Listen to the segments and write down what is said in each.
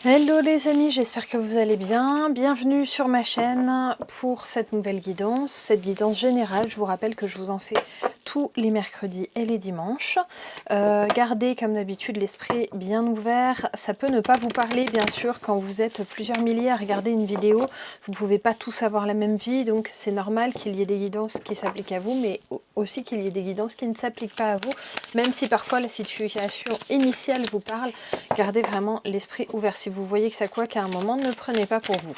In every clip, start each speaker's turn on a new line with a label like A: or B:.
A: Hello les amis, j'espère que vous allez bien. Bienvenue sur ma chaîne pour cette nouvelle guidance, cette guidance générale. Je vous rappelle que je vous en fais tous les mercredis et les dimanches. Gardez comme d'habitude l'esprit bien ouvert. Ça peut ne pas vous parler bien sûr quand vous êtes plusieurs milliers à regarder une vidéo. Vous ne pouvez pas tous avoir la même vie, donc c'est normal qu'il y ait des guidances qui s'appliquent à vous, mais aussi qu'il y ait des guidances qui ne s'appliquent pas à vous. Même si parfois la situation initiale vous parle, gardez vraiment l'esprit ouvert. Si vous voyez que ça coince à un moment, ne prenez pas pour vous.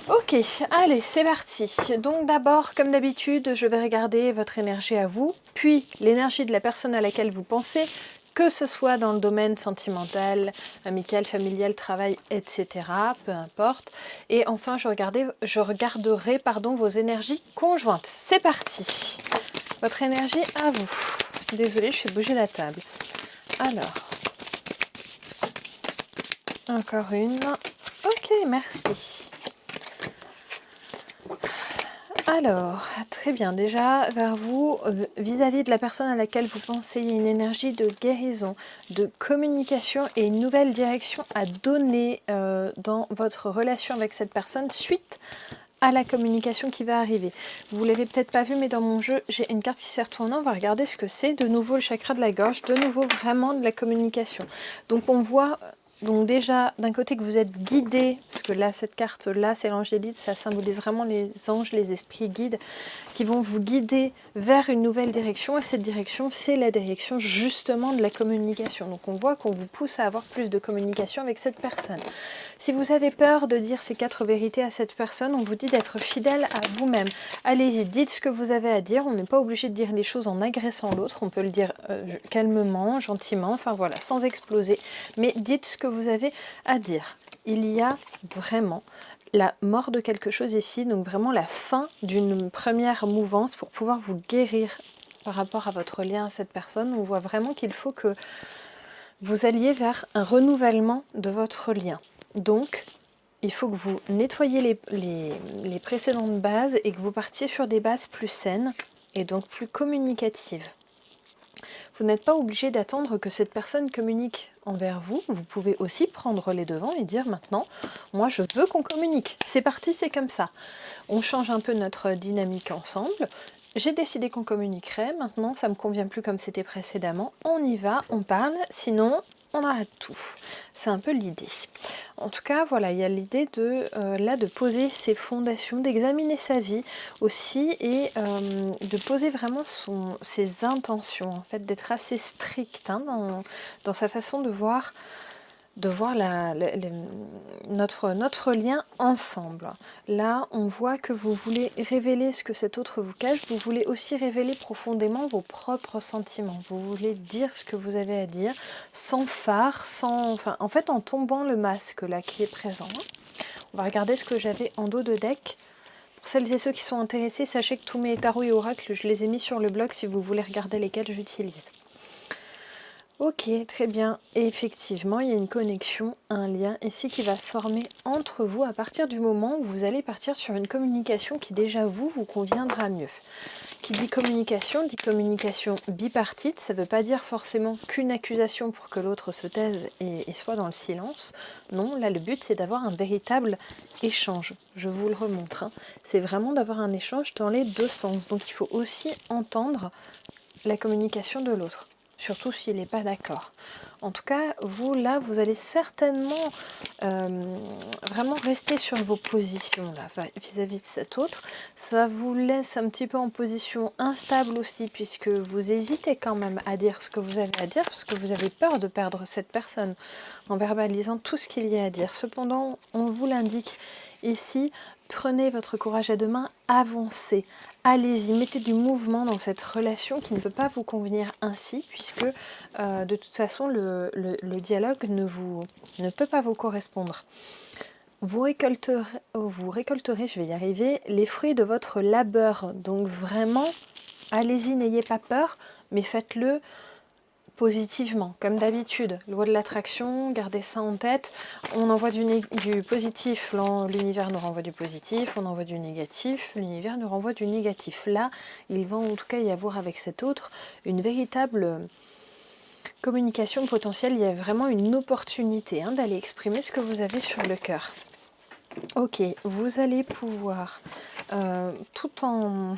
A: Ok, allez, c'est parti. Donc d'abord, comme d'habitude, je vais regarder votre énergie à vous, puis l'énergie de la personne à laquelle vous pensez, que ce soit dans le domaine sentimental, amical, familial, travail, etc. Peu importe. Et enfin, je regarderai vos énergies conjointes. C'est parti. Votre énergie à vous. Désolée, je fais bouger la table. Alors, encore une. Ok, merci. Alors, très bien. Déjà, vers vous, vis-à-vis de la personne à laquelle vous pensez, il y a une énergie de guérison, de communication et une nouvelle direction à donner dans votre relation avec cette personne suite à la communication qui va arriver. Vous l'avez peut-être pas vu, mais dans mon jeu, j'ai une carte qui s'est retournée. On va regarder ce que c'est. De nouveau, le chakra de la gorge. De nouveau, vraiment de la communication. Donc, on voit... Donc déjà, d'un côté que vous êtes guidé, parce que là, cette carte-là, c'est l'angélite, ça symbolise vraiment les anges, les esprits guides, qui vont vous guider vers une nouvelle direction. Et cette direction, c'est la direction justement de la communication. Donc on voit qu'on vous pousse à avoir plus de communication avec cette personne. Si vous avez peur de dire ces 4 vérités à cette personne, on vous dit d'être fidèle à vous-même. Allez-y, dites ce que vous avez à dire. On n'est pas obligé de dire les choses en agressant l'autre. On peut le dire calmement, gentiment, enfin voilà, sans exploser. Mais dites ce que vous avez à dire. Il y a vraiment la mort de quelque chose ici, donc vraiment la fin d'une première mouvance pour pouvoir vous guérir par rapport à votre lien à cette personne. On voit vraiment qu'il faut que vous alliez vers un renouvellement de votre lien. Donc, il faut que vous nettoyiez les précédentes bases et que vous partiez sur des bases plus saines et donc plus communicatives. Vous n'êtes pas obligé d'attendre que cette personne communique envers vous. Vous pouvez aussi prendre les devants et dire maintenant, moi je veux qu'on communique. C'est parti, c'est comme ça. On change un peu notre dynamique ensemble. J'ai décidé qu'on communiquerait. Maintenant, ça ne me convient plus comme c'était précédemment. On y va, on parle. Sinon, on arrête tout. C'est un peu l'idée. En tout cas, voilà, il y a l'idée de poser ses fondations, d'examiner sa vie aussi et de poser vraiment ses intentions, en fait, d'être assez strict dans sa façon de voir notre lien ensemble. Là, on voit que vous voulez révéler ce que cet autre vous cache, vous voulez aussi révéler profondément vos propres sentiments, vous voulez dire ce que vous avez à dire, sans phare, en fait, en tombant le masque là qui est présent. On va regarder ce que j'avais en dos de deck. Pour celles et ceux qui sont intéressés, sachez que tous mes tarots et oracles, je les ai mis sur le blog si vous voulez regarder lesquels j'utilise. Ok, très bien. Et effectivement, il y a une connexion, un lien ici qui va se former entre vous à partir du moment où vous allez partir sur une communication qui déjà vous conviendra mieux. Qui dit communication bipartite. Ça ne veut pas dire forcément qu'une accusation pour que l'autre se taise et soit dans le silence. Non, là le but c'est d'avoir un véritable échange. Je vous le remontre. C'est vraiment d'avoir un échange dans les deux sens. Donc il faut aussi entendre la communication de l'autre. Surtout s'il n'est pas d'accord. En tout cas, vous, là, vous allez certainement vraiment rester sur vos positions là vis-à-vis de cet autre. Ça vous laisse un petit peu en position instable aussi, puisque vous hésitez quand même à dire ce que vous avez à dire, parce que vous avez peur de perdre cette personne en verbalisant tout ce qu'il y a à dire. Cependant, on vous l'indique ici, prenez votre courage à deux mains, avancez. Allez-y, mettez du mouvement dans cette relation qui ne peut pas vous convenir ainsi, puisque de toute façon, le dialogue ne peut pas vous correspondre. Vous récolterez, je vais y arriver, les fruits de votre labeur. Donc vraiment, allez-y, n'ayez pas peur, mais faites-le positivement, comme d'habitude. Loi de l'attraction, gardez ça en tête. On envoie du positif, l'univers nous renvoie du positif, on envoie du négatif, l'univers nous renvoie du négatif. Là, il va en tout cas y avoir avec cet autre une véritable Communication potentielle, il y a vraiment une opportunité hein, d'aller exprimer ce que vous avez sur le cœur. Ok, vous allez pouvoir, tout en...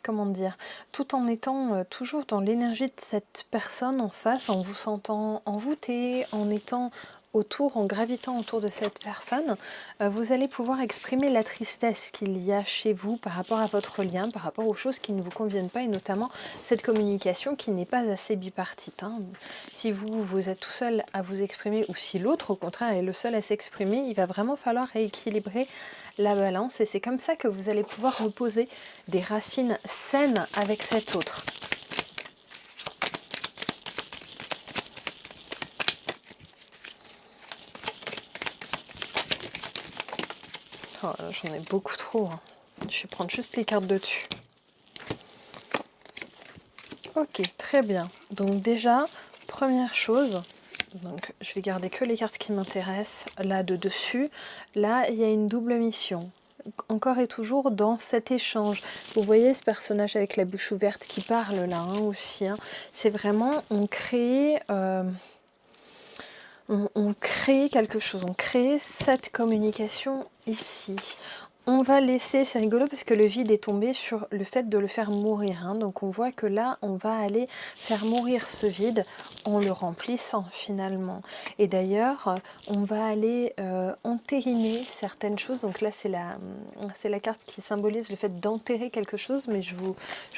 A: Comment dire, tout en étant toujours dans l'énergie de cette personne en face, en vous sentant envoûté, en étant autour, en gravitant autour de cette personne, vous allez pouvoir exprimer la tristesse qu'il y a chez vous par rapport à votre lien, par rapport aux choses qui ne vous conviennent pas, et notamment cette communication qui n'est pas assez bipartite. Hein. Si vous êtes tout seul à vous exprimer, ou si l'autre au contraire est le seul à s'exprimer, il va vraiment falloir rééquilibrer la balance, et c'est comme ça que vous allez pouvoir reposer des racines saines avec cet autre. Oh, j'en ai beaucoup trop. Hein. Je vais prendre juste les cartes de dessus. Ok, très bien. Donc déjà, première chose, donc je vais garder que les cartes qui m'intéressent. Là, de dessus, là, il y a une double mission. Encore et toujours dans cet échange. Vous voyez ce personnage avec la bouche ouverte qui parle là hein, aussi. Hein. C'est vraiment, on crée quelque chose, on crée cette communication ici. On va laisser, c'est rigolo parce que le vide est tombé sur le fait de le faire mourir. Hein. Donc on voit que là, on va aller faire mourir ce vide en le remplissant finalement. Et d'ailleurs, on va aller entériner certaines choses. Donc là, c'est la carte qui symbolise le fait d'enterrer quelque chose, mais je vous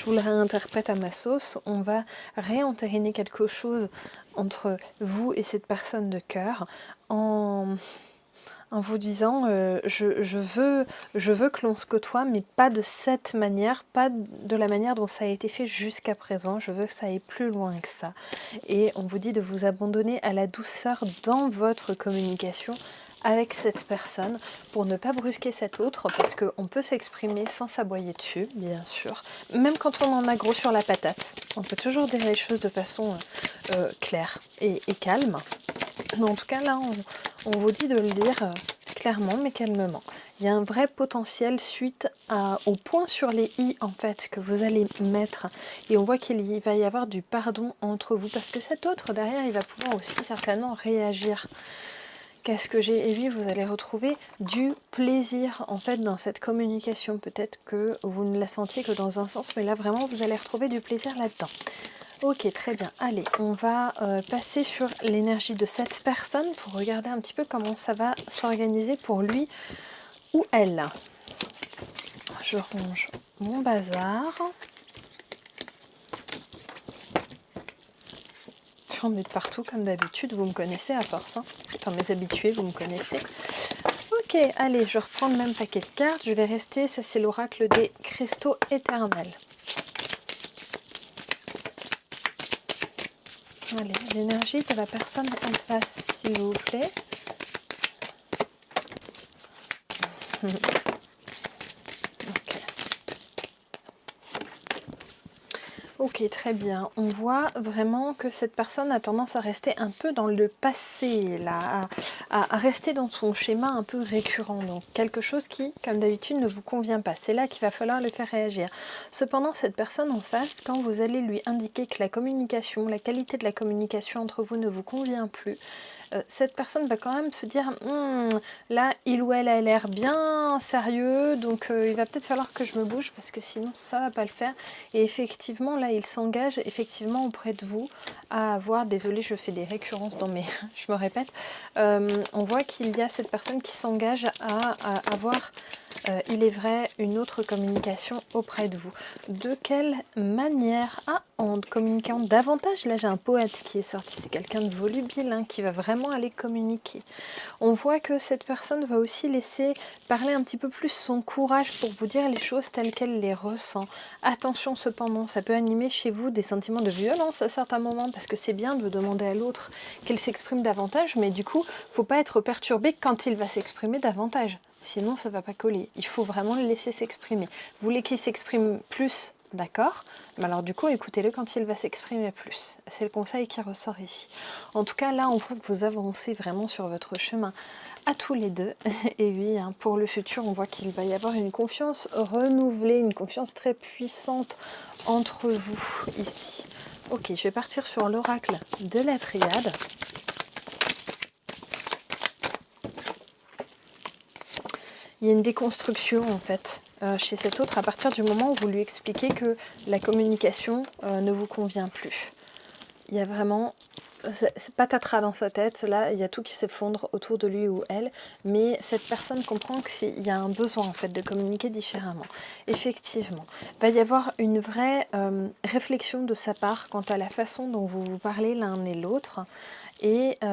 A: le réinterprète à ma sauce. On va réentériner quelque chose entre vous et cette personne de cœur en vous disant je veux que l'on se côtoie, mais pas de cette manière, pas de la manière dont ça a été fait jusqu'à présent. Je veux que ça aille plus loin que ça. Et on vous dit de vous abandonner à la douceur dans votre communication avec cette personne pour ne pas brusquer cet autre, parce qu'on peut s'exprimer sans s'aboyer dessus, bien sûr. Même quand on en a gros sur la patate, on peut toujours dire les choses de façon claire et calme. Mais en tout cas, là, on vous dit de le dire clairement, mais calmement. Il y a un vrai potentiel suite au point sur les i, en fait, que vous allez mettre. Et on voit qu'il va y avoir du pardon entre vous, parce que cet autre, derrière, il va pouvoir aussi certainement réagir. Qu'est-ce que j'ai? Et oui, vous allez retrouver du plaisir, en fait, dans cette communication. Peut-être que vous ne la sentiez que dans un sens, mais là, vraiment, vous allez retrouver du plaisir là-dedans. Ok, très bien. Allez, on va passer sur l'énergie de cette personne pour regarder un petit peu comment ça va s'organiser pour lui ou elle. Je range mon bazar. J'en mets de partout comme d'habitude, vous me connaissez à force. Hein. Enfin, mes habitués, vous me connaissez. Ok, allez, je reprends le même paquet de cartes. Je vais rester, ça c'est l'oracle des cristaux éternels. Allez, l'énergie de la personne en face, s'il vous plaît. Ok, très bien. On voit vraiment que cette personne a tendance à rester un peu dans le passé, là, à rester dans son schéma un peu récurrent. Donc quelque chose qui, comme d'habitude, ne vous convient pas. C'est là qu'il va falloir le faire réagir. Cependant, cette personne en face, quand vous allez lui indiquer que la communication, la qualité de la communication entre vous ne vous convient plus, cette personne va quand même se dire là il ou elle a l'air bien sérieux, donc il va peut-être falloir que je me bouge parce que sinon ça va pas le faire. Et effectivement là il s'engage effectivement auprès de vous à avoir, désolée je fais des récurrences dans mes je me répète, on voit qu'il y a cette personne qui s'engage à avoir il est vrai, une autre communication auprès de vous. De quelle manière? En communiquant davantage, là j'ai un poète qui est sorti, c'est quelqu'un de volubile hein, qui va vraiment aller communiquer. On voit que cette personne va aussi laisser parler un petit peu plus son courage pour vous dire les choses telles qu'elle les ressent. Attention cependant, ça peut animer chez vous des sentiments de violence à certains moments, parce que c'est bien de demander à l'autre qu'elle s'exprime davantage, mais du coup, faut pas être perturbé quand il va s'exprimer davantage. Sinon, ça va pas coller. Il faut vraiment le laisser s'exprimer. Vous voulez qu'il s'exprime plus, d'accord, mais alors du coup, écoutez-le quand il va s'exprimer plus. C'est le conseil qui ressort ici. En tout cas, là, on voit que vous avancez vraiment sur votre chemin à tous les deux. Et oui, hein, pour le futur, on voit qu'il va y avoir une confiance renouvelée, une confiance très puissante entre vous ici. Ok, je vais partir sur l'oracle de la triade. Il y a une déconstruction en fait chez cet autre à partir du moment où vous lui expliquez que la communication ne vous convient plus. Il y a vraiment, c'est patatras dans sa tête, là il y a tout qui s'effondre autour de lui ou elle, mais cette personne comprend qu'il y a un besoin en fait de communiquer différemment. Effectivement, il va y avoir une vraie réflexion de sa part quant à la façon dont vous vous parlez l'un et l'autre. Et il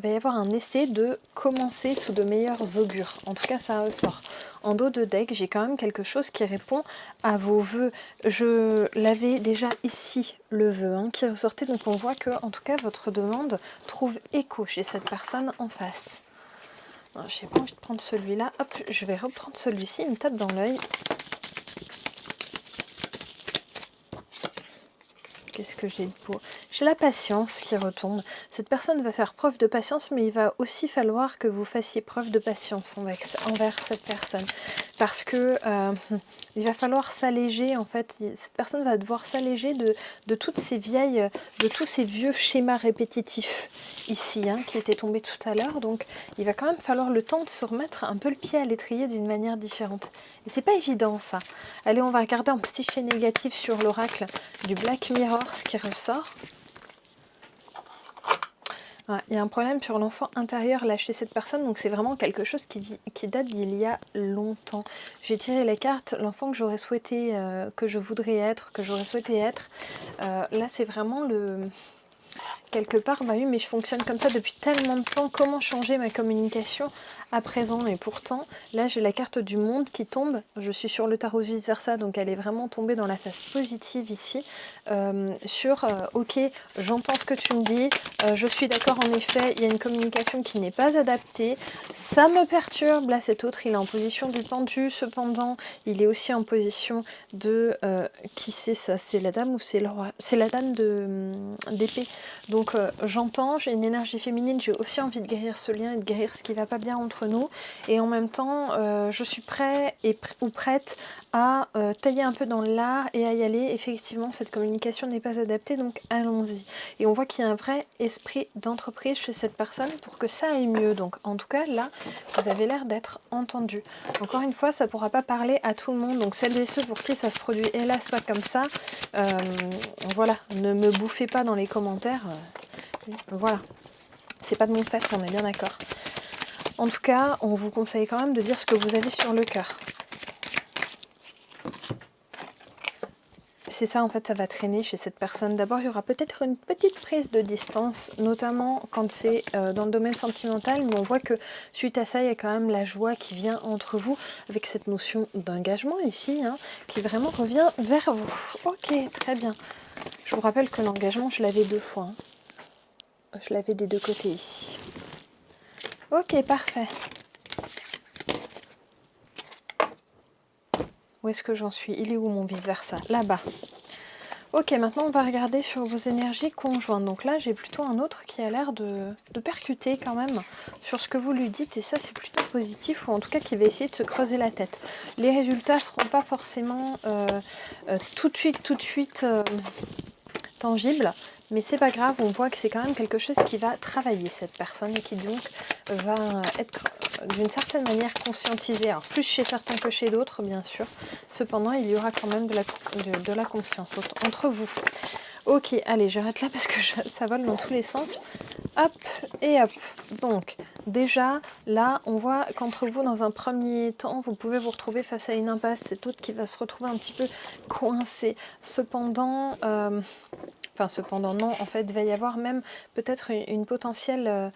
A: va y avoir un essai de commencer sous de meilleurs augures. En tout cas, ça ressort. En dos de deck, j'ai quand même quelque chose qui répond à vos vœux. Je l'avais déjà ici, le vœu, qui ressortait. Donc on voit que, en tout cas, votre demande trouve écho chez cette personne en face. J'ai pas envie de prendre celui-là. Hop, je vais reprendre celui-ci. Il me tape dans l'œil. Qu'est-ce que j'ai de beau? J'ai la patience qui retombe. Cette personne va faire preuve de patience, mais il va aussi falloir que vous fassiez preuve de patience envers cette personne. Parce que il va falloir s'alléger, en fait. Cette personne va devoir s'alléger de toutes ces vieilles, de tous ces vieux schémas répétitifs ici, qui étaient tombés tout à l'heure. Donc, il va quand même falloir le temps de se remettre un peu le pied à l'étrier d'une manière différente. Et c'est pas évident, ça. Allez, on va regarder en psyché négatif sur l'oracle du Black Mirror, ce qui ressort. Ouais, il y a un problème sur l'enfant intérieur là chez cette personne, donc c'est vraiment quelque chose qui date d'il y a longtemps. J'ai tiré les cartes, l'enfant que j'aurais souhaité, que je voudrais être, que j'aurais souhaité être. Là, c'est vraiment le... Quelque part, bah oui, mais je fonctionne comme ça depuis tellement de temps. Comment changer ma communication à présent? Et pourtant, là, j'ai la carte du monde qui tombe. Je suis sur le tarot vice-versa, donc elle est vraiment tombée dans la phase positive ici. Ok, j'entends ce que tu me dis. Je suis d'accord, en effet, il y a une communication qui n'est pas adaptée. Ça me perturbe. Là, cet autre, il est en position du pendu. Cependant, il est aussi en position de... qui c'est ça? C'est la dame ou c'est le roi? C'est la dame d'épée. Donc j'entends, j'ai une énergie féminine, j'ai aussi envie de guérir ce lien et de guérir ce qui ne va pas bien entre nous. Et en même temps, je suis prêt ou prête à tailler un peu dans l'art et à y aller. Effectivement, cette communication n'est pas adaptée, donc allons-y. Et on voit qu'il y a un vrai esprit d'entreprise chez cette personne pour que ça aille mieux. Donc en tout cas, là, vous avez l'air d'être entendu. Encore une fois, ça ne pourra pas parler à tout le monde. Donc celles et ceux pour qui ça se produit, hélas, pas comme ça, voilà, ne me bouffez pas dans les commentaires. Voilà, c'est pas de mon fait, on est bien d'accord. En tout cas, on vous conseille quand même de dire ce que vous avez sur le cœur. C'est ça, en fait, ça va traîner chez cette personne. D'abord, il y aura peut-être une petite prise de distance, notamment quand c'est dans le domaine sentimental, mais on voit que suite à ça, il y a quand même la joie qui vient entre vous, avec cette notion d'engagement ici, qui vraiment revient vers vous. Ok, très bien. Je vous rappelle que l'engagement, je l'avais 2 fois. Je l'avais des 2 côtés ici. Ok, parfait. Où est-ce que j'en suis? Il est où mon vice-versa? Là-bas. Ok, maintenant on va regarder sur vos énergies conjointes. Donc là, j'ai plutôt un autre qui a l'air de percuter quand même sur ce que vous lui dites. Et ça, c'est plutôt positif, ou en tout cas qui va essayer de se creuser la tête. Les résultats ne seront pas forcément tout de suite tangibles. Mais c'est pas grave, on voit que c'est quand même quelque chose qui va travailler cette personne et qui donc va être d'une certaine manière conscientisée. Alors plus chez certains que chez d'autres, bien sûr. Cependant, il y aura quand même de la conscience entre vous. Ok, allez, j'arrête là parce que ça vole dans tous les sens. Hop et hop. Donc, déjà, là, on voit qu'entre vous, dans un premier temps, vous pouvez vous retrouver face à une impasse. C'est l'autre qui va se retrouver un petit peu coincé. Cependant... cependant non, en fait, il va y avoir même peut-être une potentielle,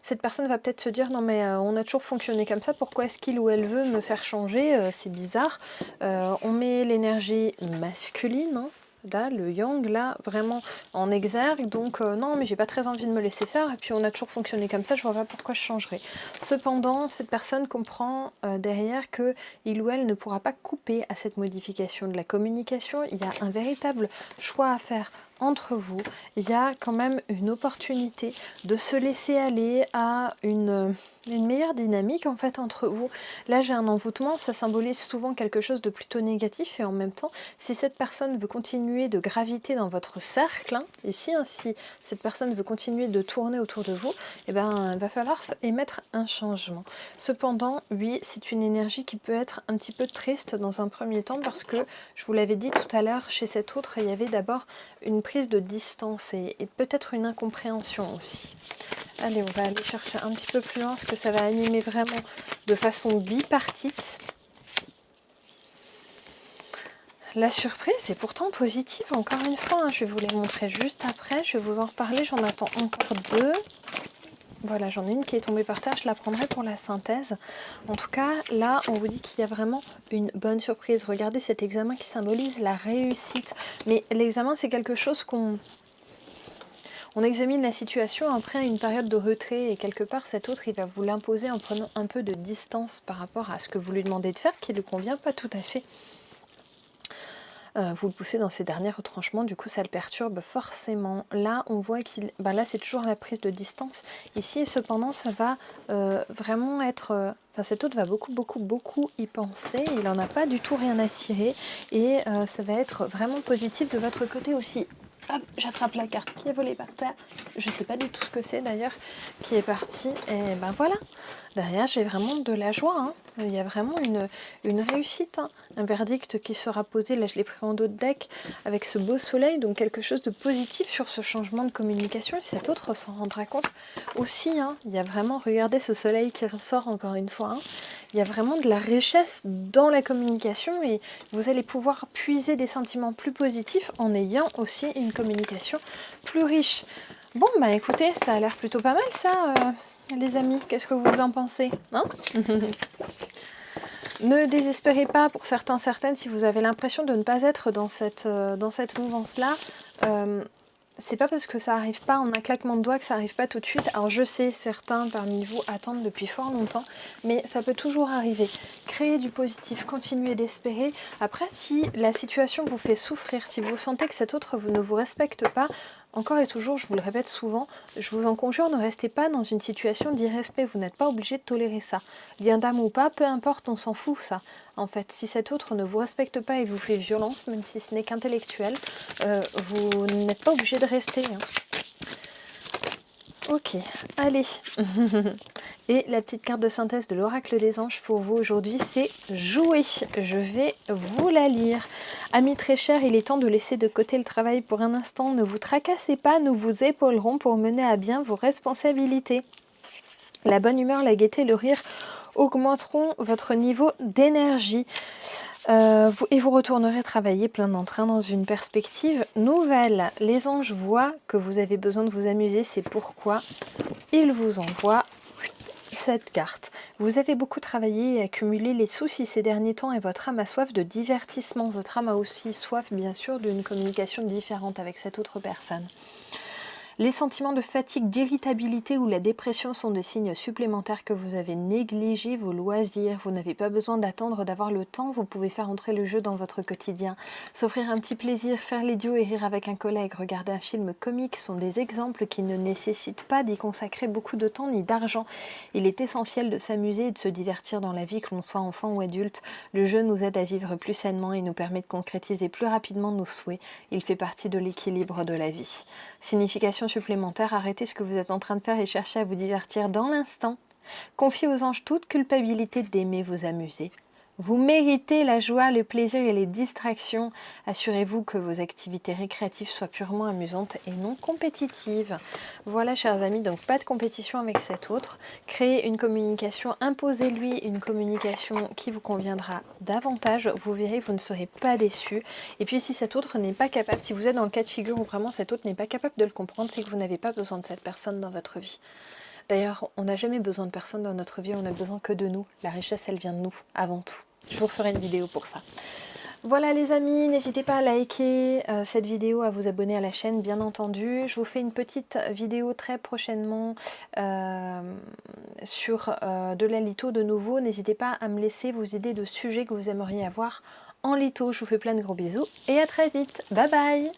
A: cette personne va peut-être se dire non mais on a toujours fonctionné comme ça, pourquoi est-ce qu'il ou elle veut me faire changer, c'est bizarre. On met l'énergie masculine, là, le yang, là, vraiment en exergue, donc non mais j'ai pas très envie de me laisser faire, et puis on a toujours fonctionné comme ça, je vois pas pourquoi je changerais. Cependant, cette personne comprend derrière que il ou elle ne pourra pas couper à cette modification de la communication. Il y a un véritable choix à faire entre vous, il y a quand même une opportunité de se laisser aller à une meilleure dynamique en fait entre vous. Là j'ai un envoûtement, ça symbolise souvent quelque chose de plutôt négatif et en même temps, si cette personne veut continuer de graviter dans votre cercle, hein, ici, hein, si cette personne veut continuer de tourner autour de vous, eh ben, il va falloir émettre un changement. Cependant, oui, c'est une énergie qui peut être un petit peu triste dans un premier temps parce que, je vous l'avais dit tout à l'heure, chez cet autre, il y avait d'abord une prise de distance et peut-être une incompréhension aussi. Allez, on va aller chercher un petit peu plus loin parce que ça va animer vraiment de façon bipartite. La surprise est pourtant positive, encore une fois, hein, je vais vous les montrer juste après, je vais vous en reparler, j'en attends encore deux. Voilà, j'en ai une qui est tombée par terre, je la prendrai pour la synthèse. En tout cas, là, on vous dit qu'il y a vraiment une bonne surprise. Regardez cet examen qui symbolise la réussite. Mais l'examen, c'est quelque chose on examine la situation après une période de retrait et quelque part cet autre il va vous l'imposer en prenant un peu de distance par rapport à ce que vous lui demandez de faire qui ne lui convient pas tout à fait. Vous le poussez dans ses derniers retranchements, du coup ça le perturbe forcément. Là on voit qu'il, là c'est toujours la prise de distance. Ici cependant ça va vraiment être, cet autre va beaucoup y penser, il n'en a pas du tout rien à cirer et ça va être vraiment positif de votre côté aussi. Hop, j'attrape la carte qui est volée par terre. Je ne sais pas du tout ce que c'est d'ailleurs qui est parti. Et ben voilà, derrière j'ai vraiment de la joie. Hein. Il y a vraiment une réussite. Hein. Un verdict qui sera posé, là je l'ai pris en dos de deck, avec ce beau soleil. Donc quelque chose de positif sur ce changement de communication. Et cet autre s'en rendra compte aussi. Hein. Il y a vraiment, regardez ce soleil qui ressort encore une fois. Hein. Il y a vraiment de la richesse dans la communication et vous allez pouvoir puiser des sentiments plus positifs en ayant aussi une communication plus riche. Bon, bah écoutez, ça a l'air plutôt pas mal ça, les amis. Qu'est-ce que vous en pensez, hein? Ne désespérez pas pour certaines si vous avez l'impression de ne pas être dans cette mouvance-là. C'est pas parce que ça arrive pas en un claquement de doigts que ça arrive pas tout de suite. Alors je sais, certains parmi vous attendent depuis fort longtemps, mais ça peut toujours arriver. Créez du positif, continuez d'espérer. Après, si la situation vous fait souffrir, si vous sentez que cet autre ne vous respecte pas, encore et toujours, je vous le répète souvent, je vous en conjure, ne restez pas dans une situation d'irrespect. Vous n'êtes pas obligé de tolérer ça. Lien d'âme ou pas, peu importe, on s'en fout ça. En fait, si cet autre ne vous respecte pas et vous fait violence, même si ce n'est qu'intellectuel, vous n'êtes pas obligé de rester. Hein. Ok, allez. Et la petite carte de synthèse de l'oracle des anges pour vous aujourd'hui, c'est jouer. Je vais vous la lire. Amis très chers, il est temps de laisser de côté le travail pour un instant. Ne vous tracassez pas, nous vous épaulerons pour mener à bien vos responsabilités. La bonne humeur, la gaieté, le rire augmenteront votre niveau d'énergie. Et vous retournerez travailler plein d'entrain dans une perspective nouvelle. Les anges voient que vous avez besoin de vous amuser, c'est pourquoi ils vous envoient cette carte. Vous avez beaucoup travaillé et accumulé les soucis ces derniers temps et votre âme a soif de divertissement. Votre âme a aussi soif, bien sûr, d'une communication différente avec cette autre personne. Les sentiments de fatigue, d'irritabilité ou la dépression sont des signes supplémentaires que vous avez négligé vos loisirs. Vous n'avez pas besoin d'attendre d'avoir le temps, vous pouvez faire entrer le jeu dans votre quotidien. S'offrir un petit plaisir, faire l'idiot et rire avec un collègue, regarder un film comique sont des exemples qui ne nécessitent pas d'y consacrer beaucoup de temps ni d'argent. Il est essentiel de s'amuser et de se divertir dans la vie, que l'on soit enfant ou adulte. Le jeu nous aide à vivre plus sainement et nous permet de concrétiser plus rapidement nos souhaits. Il fait partie de l'équilibre de la vie. Signification supplémentaire, arrêtez ce que vous êtes en train de faire et cherchez à vous divertir dans l'instant. Confiez aux anges toute culpabilité d'aimer vous amuser. Vous méritez la joie, le plaisir et les distractions. Assurez-vous que vos activités récréatives soient purement amusantes et non compétitives. Voilà, chers amis, donc pas de compétition avec cet autre. Créez une communication, imposez-lui une communication qui vous conviendra davantage. Vous verrez, vous ne serez pas déçus. Et puis si cet autre n'est pas capable, si vous êtes dans le cas de figure où vraiment cet autre n'est pas capable de le comprendre, c'est que vous n'avez pas besoin de cette personne dans votre vie. D'ailleurs, on n'a jamais besoin de personne dans notre vie, on a besoin que de nous. La richesse, elle vient de nous, avant tout. Je vous ferai une vidéo pour ça. Voilà les amis, n'hésitez pas à liker cette vidéo, à vous abonner à la chaîne bien entendu. Je vous fais une petite vidéo très prochainement sur de la litho de nouveau. N'hésitez pas à me laisser vos idées de sujets que vous aimeriez avoir en litho. Je vous fais plein de gros bisous et à très vite. Bye bye!